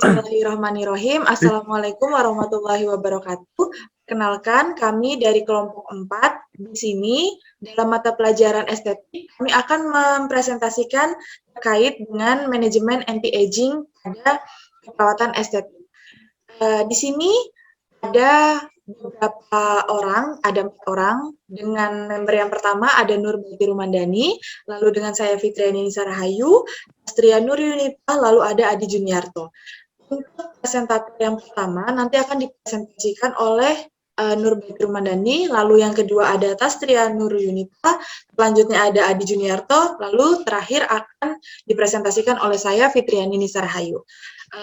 Bismillahirrahmanirrahim. Assalamualaikum warahmatullahi wabarakatuh. Kenalkan, kami dari kelompok 4. Di sini, dalam mata pelajaran estetik, kami akan mempresentasikan terkait dengan manajemen anti-aging pada perawatan estetik. Di sini ada beberapa orang, ada 4 orang. Dengan member yang pertama ada Nur Bati Rumandani, lalu dengan saya Fitriani Nisa Rahayu, Astria Nur Yunita, lalu ada Adi Juniarto. Untuk presentator yang pertama nanti akan dipresentasikan oleh Nur Bati Rumandani, lalu yang kedua ada Tastria Nur Yunita, selanjutnya ada Adi Juniarto, lalu terakhir akan dipresentasikan oleh saya Fitriani Nisa Rahayu.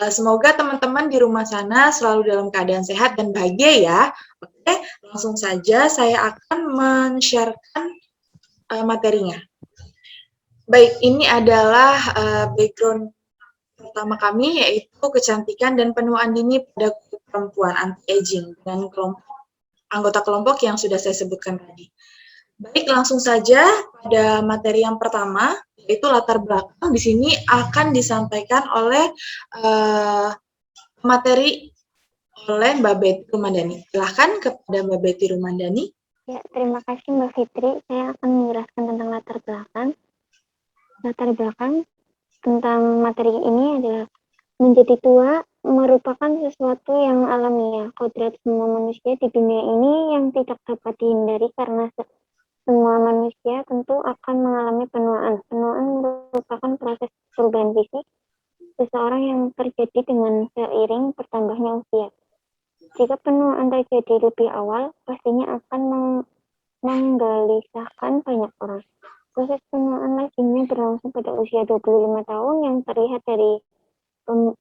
Semoga teman-teman di rumah sana selalu dalam keadaan sehat dan bahagia ya. Oke, langsung saja saya akan men-sharekan materinya. Baik, ini adalah background pertama kami, yaitu kecantikan dan penuaan dini pada perempuan anti-aging dengan anggota kelompok yang sudah saya sebutkan tadi. Baik, langsung saja pada materi yang pertama, yaitu latar belakang. Di sini akan disampaikan oleh materi oleh Mbak Beti Rumandani. Silahkan kepada Mbak Beti Rumandani. Ya, terima kasih Mbak Fitri. Saya akan menjelaskan tentang latar belakang. Latar belakang tentang materi ini adalah menjadi tua merupakan sesuatu yang alamiah. Kodrat semua manusia di dunia ini yang tidak dapat dihindari karena semua manusia tentu akan mengalami penuaan. Penuaan merupakan proses perubahan fisik seseorang yang terjadi dengan seiring bertambahnya usia. Jika penuaan terjadi lebih awal, pastinya akan menggelisahkan banyak orang. Proses penuaan lazimnya berlangsung pada usia 25 tahun yang terlihat dari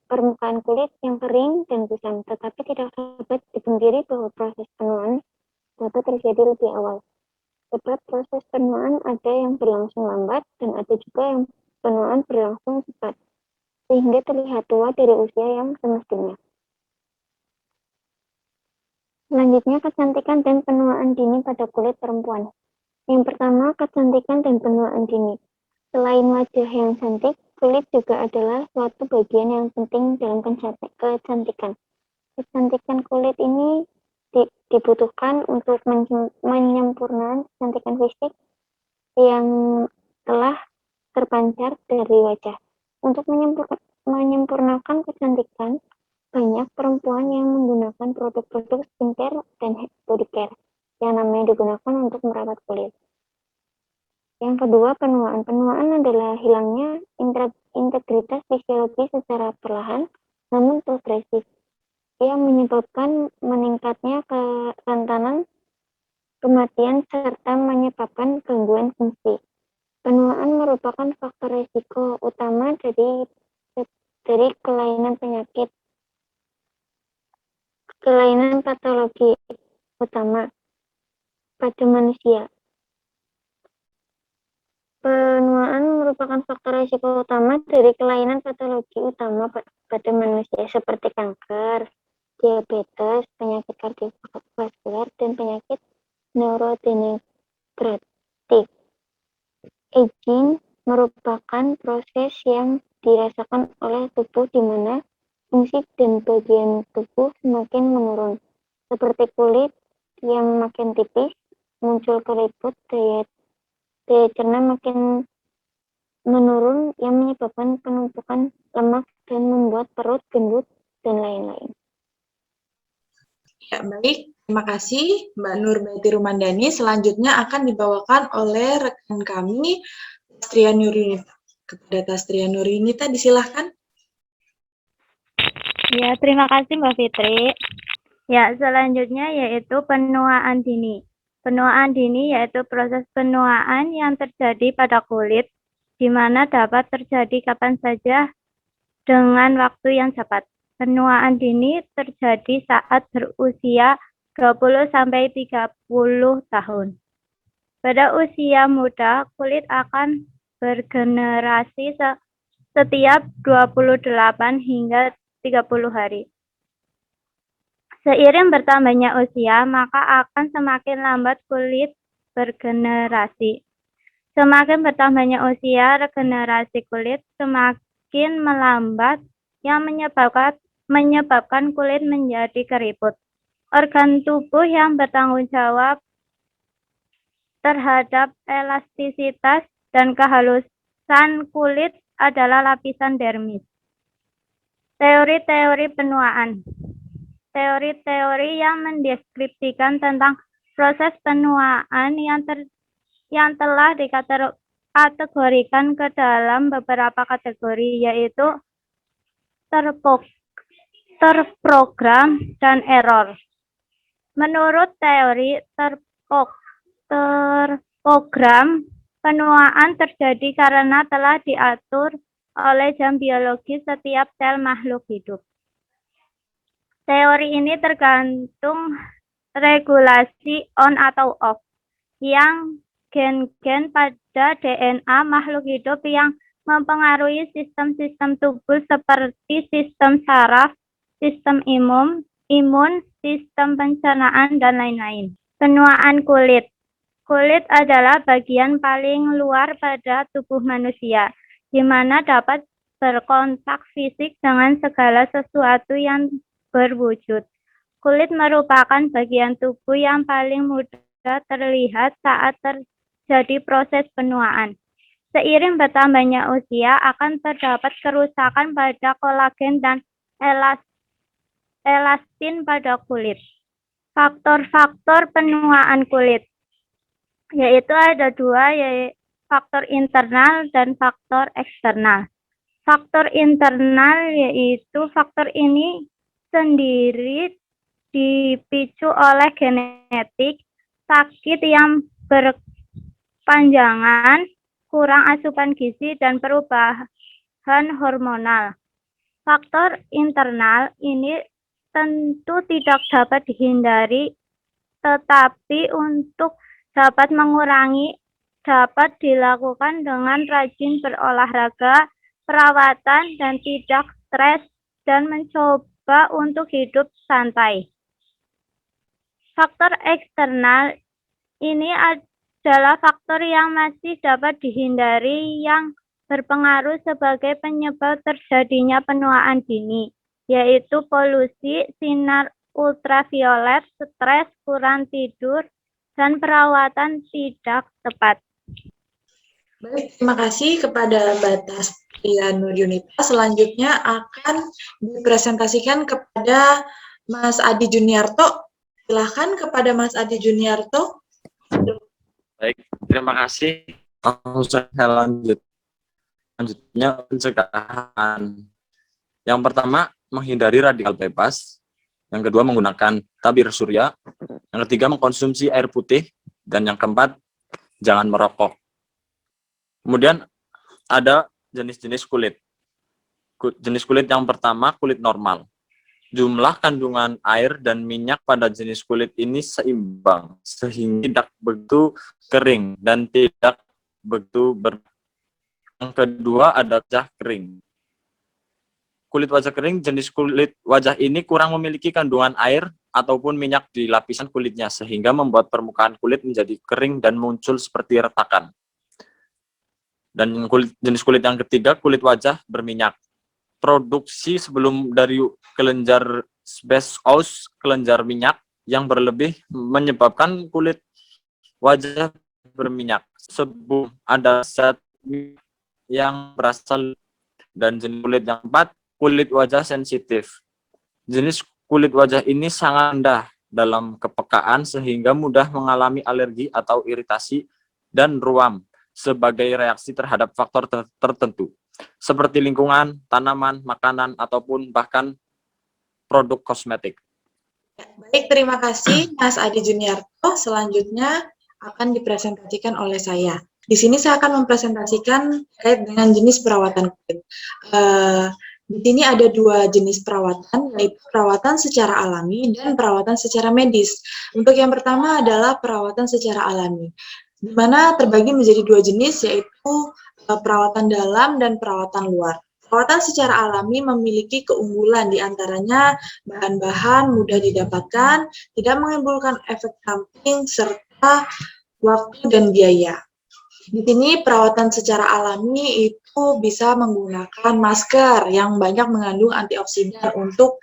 permukaan kulit yang kering dan kusam, tetapi tidak dapat dipungkiri bahwa proses penuaan dapat terjadi lebih awal. Sebab proses penuaan ada yang berlangsung lambat dan ada juga yang penuaan berlangsung cepat, sehingga terlihat tua dari usia yang semestinya. Selanjutnya, kecantikan dan penuaan dini pada kulit perempuan. Yang pertama, kecantikan dan penuaan dini. Selain wajah yang cantik, kulit juga adalah suatu bagian yang penting dalam kecantikan. Kecantikan kulit ini dibutuhkan untuk menyempurnakan kecantikan fisik yang telah terpancar dari wajah. Untuk menyempurnakan kecantikan, banyak perempuan yang menggunakan produk-produk skincare dan body care yang namanya digunakan untuk merawat kulit. Yang kedua, penuaan. Penuaan adalah hilangnya integritas fisiologi secara perlahan namun progresif yang menyebabkan meningkatnya kerentanan kematian serta menyebabkan gangguan fungsi. Penuaan merupakan faktor risiko utama dari kelainan patologi utama pada manusia. Penuaan merupakan faktor risiko utama dari kelainan patologi utama pada manusia seperti kanker, diabetes, penyakit kardiovaskular, dan penyakit neurodegeneratif. Aging merupakan proses yang dirasakan oleh tubuh di mana fungsi dan bagian tubuh semakin menurun, seperti kulit yang makin tipis, muncul keriput, daya cerna makin menurun yang menyebabkan penumpukan lemak dan membuat perut gendut dan lain-lain. Ya, baik. Terima kasih Mbak Nur Bati Rumandani. Selanjutnya akan dibawakan oleh rekan kami, Tastria Nur Yunita. Kepada Tastria Nur Yunita, disilahkan. Ya, terima kasih Mbak Fitri. Ya, selanjutnya yaitu penuaan dini. Penuaan dini yaitu proses penuaan yang terjadi pada kulit, di mana dapat terjadi kapan saja dengan waktu yang cepat. Penuaan dini terjadi saat berusia 20-30 tahun. Pada usia muda, kulit akan bergenerasi setiap 28 hingga 30 hari. Seiring bertambahnya usia, maka akan semakin lambat kulit bergenerasi. Semakin bertambahnya usia, regenerasi kulit semakin melambat yang menyebabkan menyebabkan kulit menjadi keriput. Organ tubuh yang bertanggung jawab terhadap elastisitas dan kehalusan kulit adalah lapisan dermis. Teori-teori penuaan. Teori-teori yang mendeskripsikan tentang proses penuaan yang telah dikategorikan ke dalam beberapa kategori, yaitu terprogram dan error. Menurut teori terprogram, penuaan terjadi karena telah diatur oleh jam biologis setiap sel makhluk hidup. Teori ini tergantung regulasi on atau off yang gen-gen pada DNA makhluk hidup yang mempengaruhi sistem-sistem tubuh seperti sistem saraf, sistem imun, sistem pencernaan, dan lain-lain. Penuaan kulit. Kulit adalah bagian paling luar pada tubuh manusia, di mana dapat berkontak fisik dengan segala sesuatu yang berwujud. Kulit merupakan bagian tubuh yang paling mudah terlihat saat terjadi proses penuaan. Seiring bertambahnya usia, akan terdapat kerusakan pada kolagen dan elastin pada kulit. Faktor-faktor penuaan kulit, yaitu ada dua, yaitu faktor internal dan faktor eksternal. Faktor internal yaitu faktor ini sendiri dipicu oleh genetik, sakit yang berpanjangan, kurang asupan gizi, dan perubahan hormonal. Faktor internal ini tentu tidak dapat dihindari, tetapi untuk dapat mengurangi dapat dilakukan dengan rajin berolahraga, perawatan, dan tidak stres, dan mencoba untuk hidup santai. Faktor eksternal ini adalah faktor yang masih dapat dihindari yang berpengaruh sebagai penyebab terjadinya penuaan dini, yaitu polusi, sinar ultraviolet, stres, kurang tidur, dan perawatan tidak tepat. Baik, terima kasih kepada Mbak Tastia Nur Yunita. Selanjutnya akan dipresentasikan kepada Mas Adi Juniarto. Silakan kepada Mas Adi Juniarto. Baik, terima kasih. Langsung saya lanjutnya pencegahan. Yang pertama, menghindari radikal bebas. Yang kedua, menggunakan tabir surya. Yang ketiga, mengkonsumsi air putih. Dan yang keempat, jangan merokok. Kemudian ada jenis-jenis kulit. Jenis kulit yang pertama, kulit normal. Jumlah kandungan air dan minyak pada jenis kulit ini seimbang, sehingga tidak begitu kering dan tidak begitu Yang kedua ada wajah kering. Kulit wajah kering, jenis kulit wajah ini kurang memiliki kandungan air ataupun minyak di lapisan kulitnya, sehingga membuat permukaan kulit menjadi kering dan muncul seperti retakan. Dan jenis kulit yang ketiga, kulit wajah berminyak. Produksi sebelum dari kelenjar sebes kelenjar minyak yang berlebih menyebabkan kulit wajah berminyak. Sebelum ada zat yang berasal. Dan jenis kulit yang keempat, kulit wajah sensitif. Jenis kulit wajah ini sangat rendah dalam kepekaan sehingga mudah mengalami alergi atau iritasi dan ruam sebagai reaksi terhadap faktor tertentu, seperti lingkungan, tanaman, makanan, ataupun bahkan produk kosmetik. Baik, terima kasih Mas Adi Juniarto. Selanjutnya akan dipresentasikan oleh saya. Di sini saya akan mempresentasikan terkait dengan jenis perawatan kulit. Di sini ada dua jenis perawatan, yaitu perawatan secara alami dan perawatan secara medis. Untuk yang pertama adalah perawatan secara alami, di mana terbagi menjadi dua jenis, yaitu perawatan dalam dan perawatan luar. Perawatan secara alami memiliki keunggulan, diantaranya bahan-bahan mudah Di sini perawatan secara alami itu bisa menggunakan masker yang banyak mengandung antioksidan untuk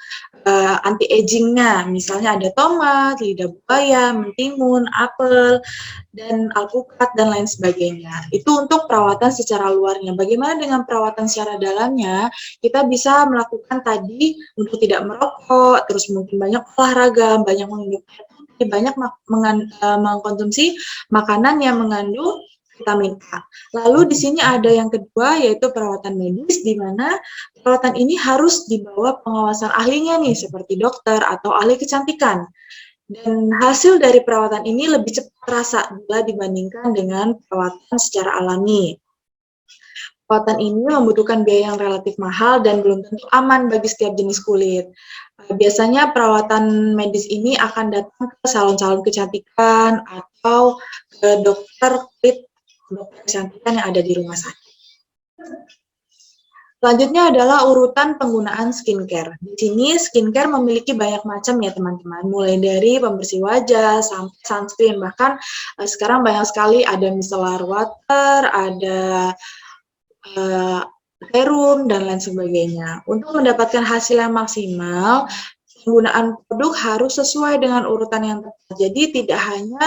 anti-aging-nya. Misalnya ada tomat, lidah buaya, mentimun, apel, dan alpukat, dan lain sebagainya. Itu untuk perawatan secara luarnya. Bagaimana dengan perawatan secara dalamnya? Kita bisa melakukan tadi untuk tidak merokok, terus mungkin banyak olahraga, banyak minum air putih, banyak mengkonsumsi makanan yang mengandung vitamin A. Lalu di sini ada yang kedua, yaitu perawatan medis, di mana perawatan ini harus di bawah pengawasan ahlinya nih, seperti dokter atau ahli kecantikan. Dan hasil dari perawatan ini lebih cepat terasa bila dibandingkan dengan perawatan secara alami. Perawatan ini membutuhkan biaya yang relatif mahal dan belum tentu aman bagi setiap jenis kulit. Biasanya perawatan medis ini akan datang ke salon-salon kecantikan atau ke dokter kulit, dokter kecantikan yang ada di rumah sakit. Selanjutnya adalah urutan penggunaan skincare. Di sini skincare memiliki banyak macam ya teman-teman, mulai dari pembersih wajah sampai sunscreen. Bahkan sekarang banyak sekali ada micellar water, ada serum, dan lain sebagainya. Untuk mendapatkan hasil yang maksimal, penggunaan produk harus sesuai dengan urutan yang tepat. Jadi tidak hanya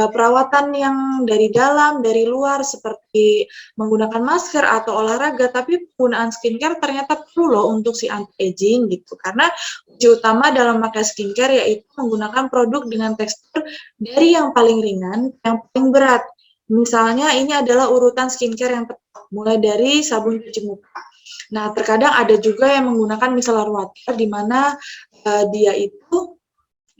perawatan yang dari dalam, dari luar, seperti menggunakan masker atau olahraga, tapi penggunaan skincare ternyata perlu loh untuk si anti-aging gitu. Karena kunci utama dalam memakai skincare yaitu menggunakan produk dengan tekstur dari yang paling ringan, yang paling berat. Misalnya ini adalah urutan skincare yang tepat, mulai dari sabun cuci muka. Nah, terkadang ada juga yang menggunakan micellar water, di mana dia itu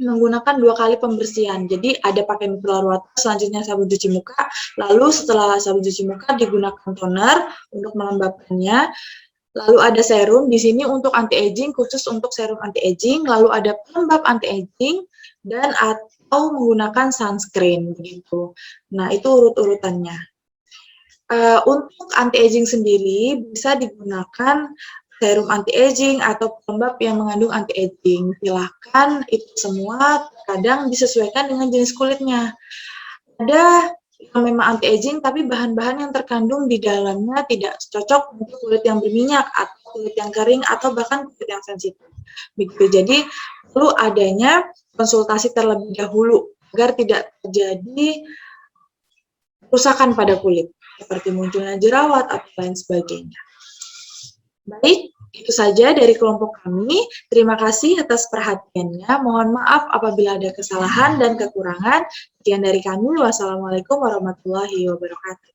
menggunakan 2 kali pembersihan. Jadi ada pakai micellar water, selanjutnya sabun cuci muka, lalu setelah sabun cuci muka digunakan toner untuk melembabkannya. Lalu ada serum di sini untuk anti-aging, khusus untuk serum anti-aging, lalu ada pelembab anti-aging, dan atau menggunakan sunscreen begitu. Nah, itu urut-urutannya. Untuk anti-aging sendiri bisa digunakan serum anti-aging atau pelembab yang mengandung anti-aging. Silahkan, itu semua kadang disesuaikan dengan jenis kulitnya. Ada yang memang anti-aging, tapi bahan-bahan yang terkandung di dalamnya tidak cocok untuk kulit yang berminyak, atau kulit yang kering, atau bahkan kulit yang sensitif. Begitu. Jadi, perlu adanya konsultasi terlebih dahulu, agar tidak terjadi kerusakan pada kulit, seperti munculnya jerawat atau lain sebagainya. Baik, itu saja dari kelompok kami. Terima kasih atas perhatiannya. Mohon maaf apabila ada kesalahan dan kekurangan. Sekian dari kami. Wassalamualaikum warahmatullahi wabarakatuh.